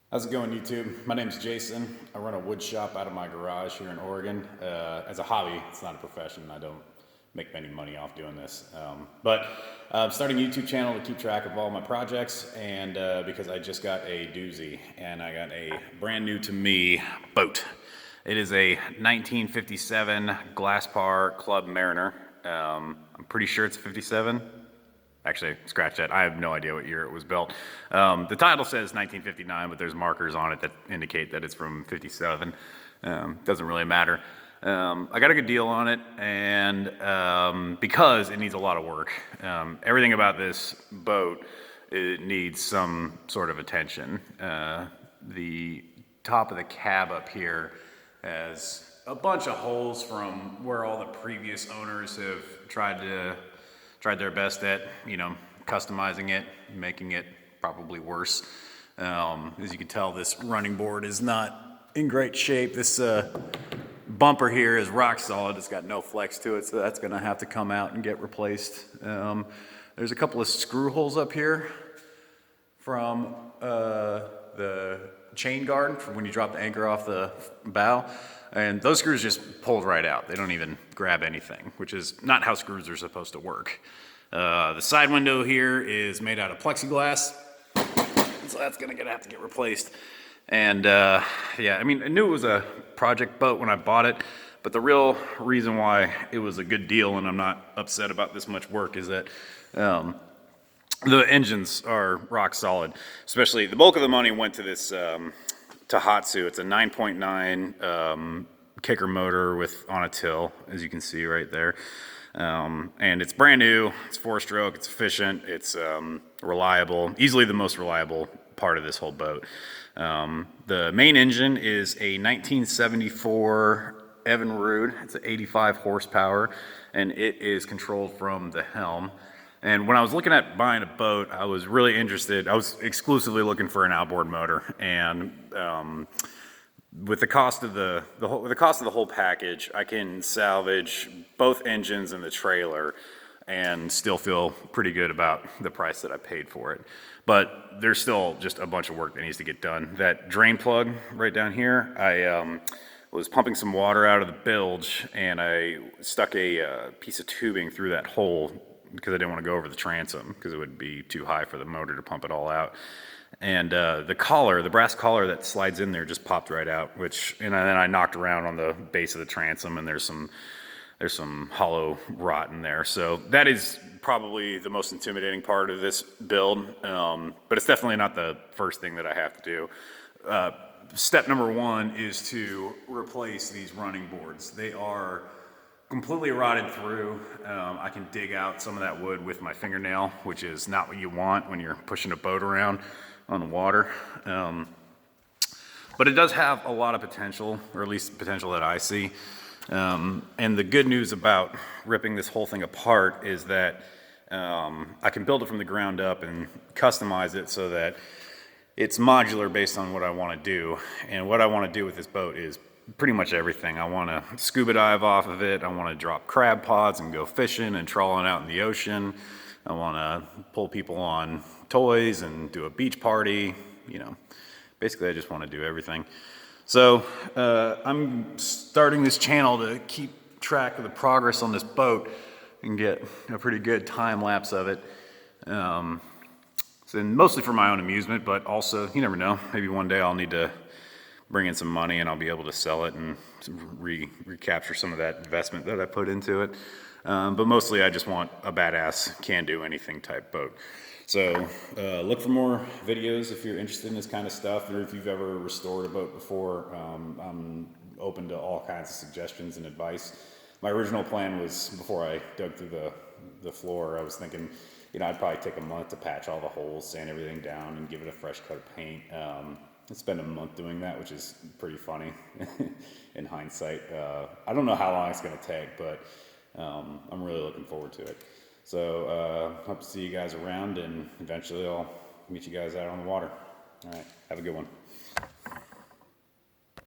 How's it going, YouTube? My name's Jason. I run a wood shop out of my garage here in Oregon. As a hobby, it's not a profession. I don't make any money off doing this. But I'm starting a YouTube channel to keep track of all my projects, and because I just got a doozy, and I got a brand new to me boat. It is a 1957 Glasspar Club Mariner. I'm pretty sure it's 57. Actually, scratch that. I have no idea what year it was built. The title says 1959, but there's markers on it that indicate that it's from 57. Doesn't really matter. I got a good deal on it, and because it needs a lot of work. Everything about this boat, it needs some sort of attention. The top of the cab up here has a bunch of holes from where all the previous owners have tried their best at, customizing it, making it probably worse. As you can tell, this running board is not in great shape. This bumper here is rock solid. It's got no flex to it, so that's gonna have to come out and get replaced. There's a couple of screw holes up here from the chain guard from when you drop the anchor off the bow. And those screws just pulled right out. They don't even grab anything, which is not how screws are supposed to work. The side window here is made out of plexiglass, so that's gonna have to get replaced. And yeah, I mean, I knew it was a project boat when I bought it, but the real reason why it was a good deal and I'm not upset about this much work is that the engines are rock solid. Especially, the bulk of the money went to this Tohatsu. It's a 9.9 kicker motor on a till, as you can see right there. And it's brand new, it's 4-stroke, it's efficient, it's reliable, easily the most reliable part of this whole boat. The main engine is a 1974 Evinrude. It's an 85 horsepower, and it is controlled from the helm. And when I was looking at buying a boat, I was really interested. I was exclusively looking for an outboard motor, and with the cost of the whole package, I can salvage both engines and the trailer, and still feel pretty good about the price that I paid for it. But there's still just a bunch of work that needs to get done. That drain plug right down here, I was pumping some water out of the bilge, and I stuck a piece of tubing through that hole because I didn't want to go over the transom because it would be too high for the motor to pump it all out. And the collar, the brass collar that slides in there, just popped right out. And then I knocked around on the base of the transom, and there's some hollow rot in there. So that is probably the most intimidating part of this build, but it's definitely not the first thing that I have to do. Step number one is to replace these running boards. They are completely rotted through. I can dig out some of that wood with my fingernail, which is not what you want when you're pushing a boat around on the water. But it does have a lot of potential, or at least potential that I see. And the good news about ripping this whole thing apart is that I can build it from the ground up and customize it so that it's modular based on what I want to do. And what I want to do with this boat is pretty much everything. I want to scuba dive off of it. I want to drop crab pods and go fishing and trawling out in the ocean. I want to pull people on toys and do a beach party. Basically I just want to do everything. So I'm starting this channel to keep track of the progress on this boat and get a pretty good time lapse of it. So mostly for my own amusement, but also, you never know, maybe one day I'll need to bring in some money and I'll be able to sell it and recapture some of that investment that I put into it. But mostly I just want a badass can-do-anything type boat. So look for more videos if you're interested in this kind of stuff, or if you've ever restored a boat before. I'm open to all kinds of suggestions and advice. My original plan was, before I dug through the floor, I was thinking, I'd probably take a month to patch all the holes, sand everything down, and give it a fresh coat of paint. I spent a month doing that, which is pretty funny in hindsight. I don't know how long it's going to take, but I'm really looking forward to it. So hope to see you guys around, and eventually I'll meet you guys out on the water. All right, have a good one.